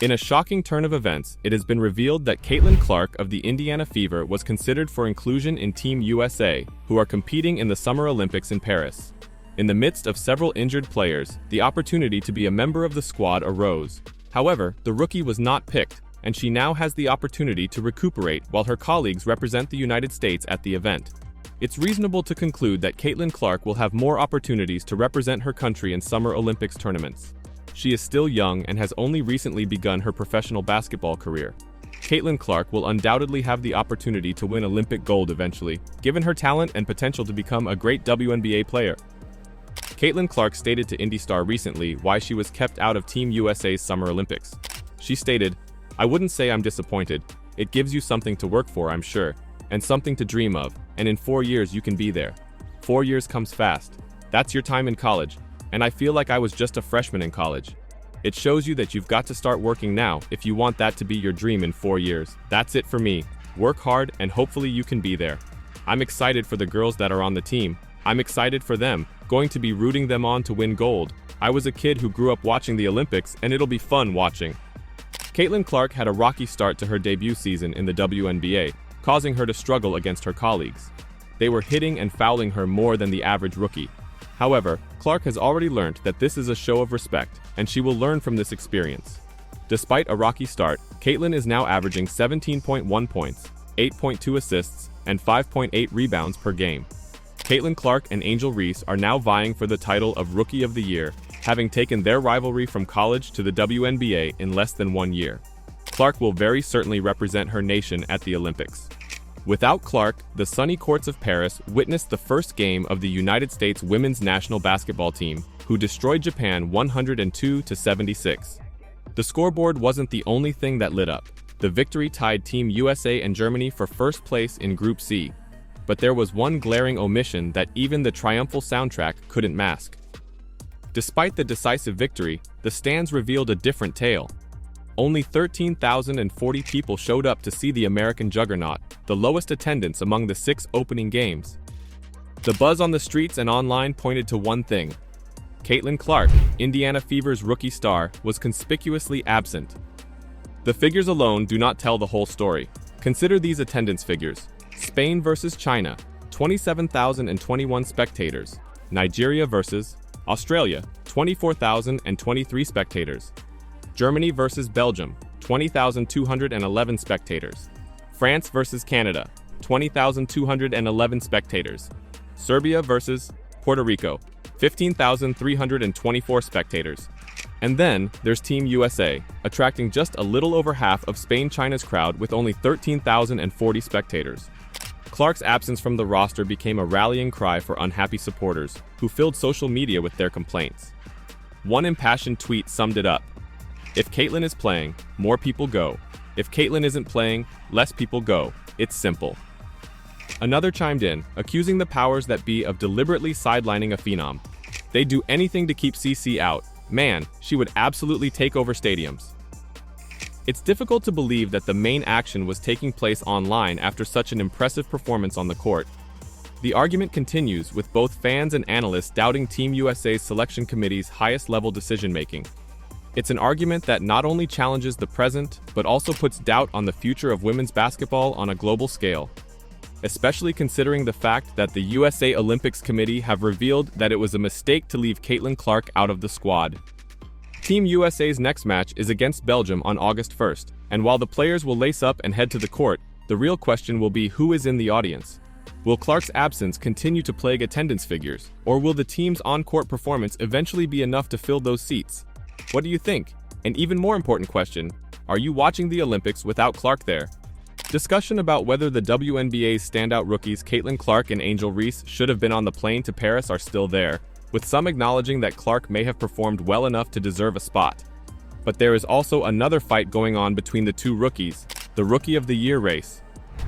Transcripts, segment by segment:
In a shocking turn of events, it has been revealed that Caitlin Clark of the Indiana Fever was considered for inclusion in Team USA, who are competing in the Summer Olympics in Paris. In the midst of several injured players, the opportunity to be a member of the squad arose. However, the rookie was not picked, and she now has the opportunity to recuperate while her colleagues represent the United States at the event. It's reasonable to conclude that Caitlin Clark will have more opportunities to represent her country in Summer Olympics tournaments. She is still young and has only recently begun her professional basketball career. Caitlin Clark will undoubtedly have the opportunity to win Olympic gold eventually, given her talent and potential to become a great WNBA player. Caitlin Clark stated to IndyStar recently why she was kept out of Team USA's Summer Olympics. She stated, "I wouldn't say I'm disappointed. It gives you something to work for, I'm sure, and something to dream of, and in 4 years you can be there. 4 years comes fast. That's your time in college. And I feel like I was just a freshman in college. It shows you that you've got to start working now if you want that to be your dream in 4 years. That's it for me. Work hard and hopefully you can be there. I'm excited for the girls that are on the team. I'm excited for them, going to be rooting them on to win gold. I was a kid who grew up watching the Olympics and it'll be fun watching." Caitlin Clark had a rocky start to her debut season in the WNBA, causing her to struggle against her colleagues. They were hitting and fouling her more than the average rookie. However, Clark has already learned that this is a show of respect, and she will learn from this experience. Despite a rocky start, Caitlin is now averaging 17.1 points, 8.2 assists, and 5.8 rebounds per game. Caitlin Clark and Angel Reese are now vying for the title of Rookie of the Year, having taken their rivalry from college to the WNBA in less than 1 year. Clark will very certainly represent her nation at the Olympics. Without Clark, the sunny courts of Paris witnessed the first game of the United States women's national basketball team, who destroyed Japan 102-76. The scoreboard wasn't the only thing that lit up. The victory tied Team USA and Germany for first place in Group C. But there was one glaring omission that even the triumphal soundtrack couldn't mask. Despite the decisive victory, the stands revealed a different tale. Only 13,040 people showed up to see the American juggernaut, the lowest attendance among the 6 opening games. The buzz on the streets and online pointed to one thing. Caitlin Clark, Indiana Fever's rookie star, was conspicuously absent. The figures alone do not tell the whole story. Consider these attendance figures. Spain versus China, 27,021 spectators. Nigeria versus Australia, 24,023 spectators. Germany versus Belgium, 20,211 spectators. France versus Canada, 20,211 spectators. Serbia versus Puerto Rico, 15,324 spectators. And then there's Team USA, attracting just a little over half of Spain-China's crowd with only 13,040 spectators. Clark's absence from the roster became a rallying cry for unhappy supporters, who filled social media with their complaints. One impassioned tweet summed it up. "If Caitlin is playing, more people go. If Caitlin isn't playing, less people go. It's simple." Another chimed in, accusing the powers that be of deliberately sidelining a phenom. "They'd do anything to keep CC out. Man, she would absolutely take over stadiums." It's difficult to believe that the main action was taking place online after such an impressive performance on the court. The argument continues, with both fans and analysts doubting Team USA's selection committee's highest-level decision-making. It's an argument that not only challenges the present, but also puts doubt on the future of women's basketball on a global scale. Especially considering the fact that the USA Olympics Committee have revealed that it was a mistake to leave Caitlin Clark out of the squad. Team USA's next match is against Belgium on August 1st, and while the players will lace up and head to the court, the real question will be who is in the audience. Will Clark's absence continue to plague attendance figures, or will the team's on-court performance eventually be enough to fill those seats? What do you think? An even more important question, are you watching the Olympics without Clark there? Discussion about whether the WNBA's standout rookies Caitlin Clark and Angel Reese should have been on the plane to Paris are still there, with some acknowledging that Clark may have performed well enough to deserve a spot. But there is also another fight going on between the two rookies, the Rookie of the Year race.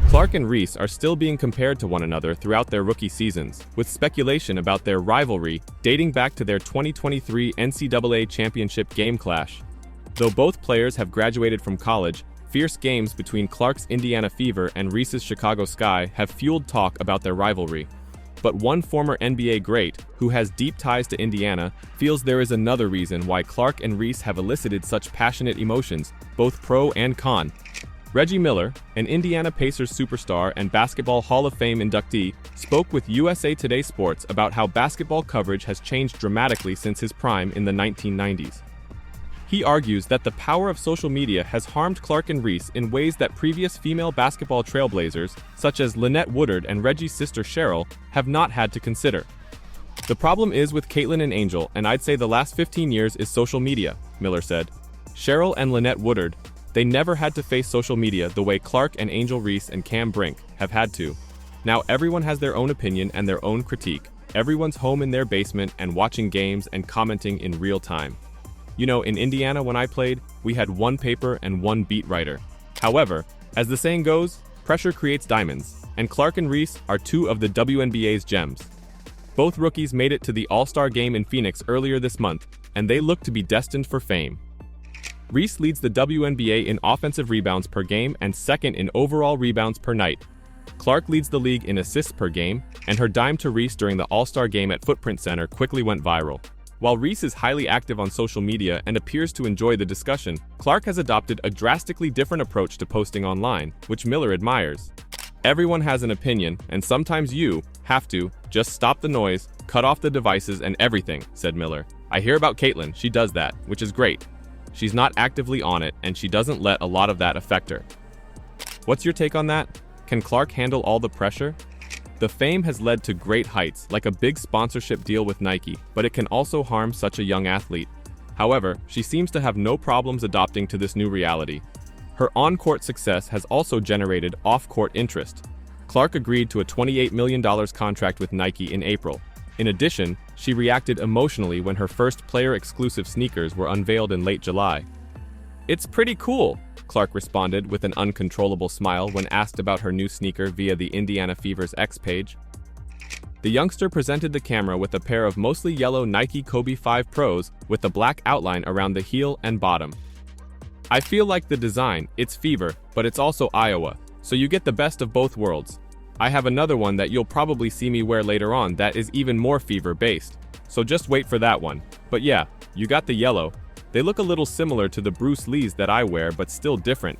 Clark and Reese are still being compared to one another throughout their rookie seasons, with speculation about their rivalry dating back to their 2023 NCAA championship game clash. Though both players have graduated from college, fierce games between Clark's Indiana Fever and Reese's Chicago Sky have fueled talk about their rivalry. But one former NBA great, who has deep ties to Indiana, feels there is another reason why Clark and Reese have elicited such passionate emotions, both pro and con. Reggie Miller, an Indiana Pacers superstar and Basketball Hall of Fame inductee, spoke with USA Today Sports about how basketball coverage has changed dramatically since his prime in the 1990s. He argues that the power of social media has harmed Clark and Reese in ways that previous female basketball trailblazers, such as Lynette Woodard and Reggie's sister Cheryl, have not had to consider. The problem is with Caitlin and Angel, and I'd say the last 15 years is social media, Miller said. Cheryl and Lynette Woodard, they never had to face social media the way Clark and Angel Reese and Cam Brink have had to. Now everyone has their own opinion and their own critique. Everyone's home in their basement and watching games and commenting in real time. You know, in Indiana when I played, we had one paper and one beat writer. However, as the saying goes, pressure creates diamonds, and Clark and Reese are two of the WNBA's gems. Both rookies made it to the All-Star game in Phoenix earlier this month, and they look to be destined for fame. Reese leads the WNBA in offensive rebounds per game and second in overall rebounds per night. Clark leads the league in assists per game, and her dime to Reese during the All-Star game at Footprint Center quickly went viral. While Reese is highly active on social media and appears to enjoy the discussion, Clark has adopted a drastically different approach to posting online, which Miller admires. Everyone has an opinion, and sometimes you have to just stop the noise, cut off the devices and everything, said Miller. I hear about Caitlin, she does that, which is great. She's not actively on it, and she doesn't let a lot of that affect her. What's your take on that? Can Clark handle all the pressure? The fame has led to great heights, like a big sponsorship deal with Nike, but it can also harm such a young athlete. However, she seems to have no problems adopting to this new reality. Her on-court success has also generated off-court interest. Clark agreed to a $28 million contract with Nike in April. In addition, she reacted emotionally when her first player-exclusive sneakers were unveiled in late July. "It's pretty cool," Clark responded with an uncontrollable smile when asked about her new sneaker via the Indiana Fever's X page. The youngster presented the camera with a pair of mostly yellow Nike Kobe 5 Pros with a black outline around the heel and bottom. "I feel like the design, it's Fever, but it's also Iowa, so you get the best of both worlds. I have another one that you'll probably see me wear later on that is even more Fever-based, so just wait for that one. But yeah, you got the yellow. They look a little similar to the Bruce Lees that I wear, but still different.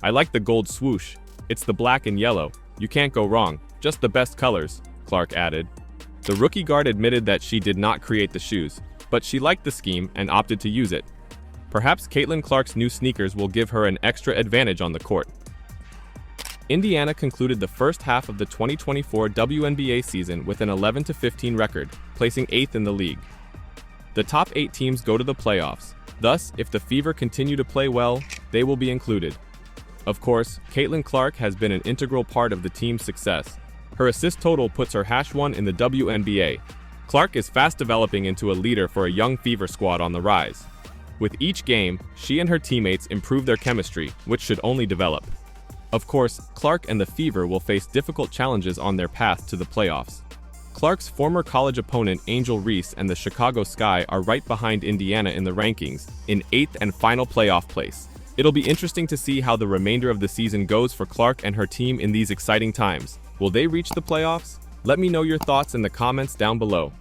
I like the gold swoosh. It's the black and yellow. You can't go wrong. Just the best colors," Clark added. The rookie guard admitted that she did not create the shoes, but she liked the scheme and opted to use it. Perhaps Caitlin Clark's new sneakers will give her an extra advantage on the court. Indiana concluded the first half of the 2024 WNBA season with an 11-15 record, placing 8th in the league. The top 8 teams go to the playoffs. Thus, if the Fever continue to play well, they will be included. Of course, Caitlin Clark has been an integral part of the team's success. Her assist total puts her #1 in the WNBA. Clark is fast developing into a leader for a young Fever squad on the rise. With each game, she and her teammates improve their chemistry, which should only develop. Of course, Clark and the Fever will face difficult challenges on their path to the playoffs. Clark's former college opponent Angel Reese and the Chicago Sky are right behind Indiana in the rankings, in 8th and final playoff place. It'll be interesting to see how the remainder of the season goes for Clark and her team in these exciting times. Will they reach the playoffs? Let me know your thoughts in the comments down below.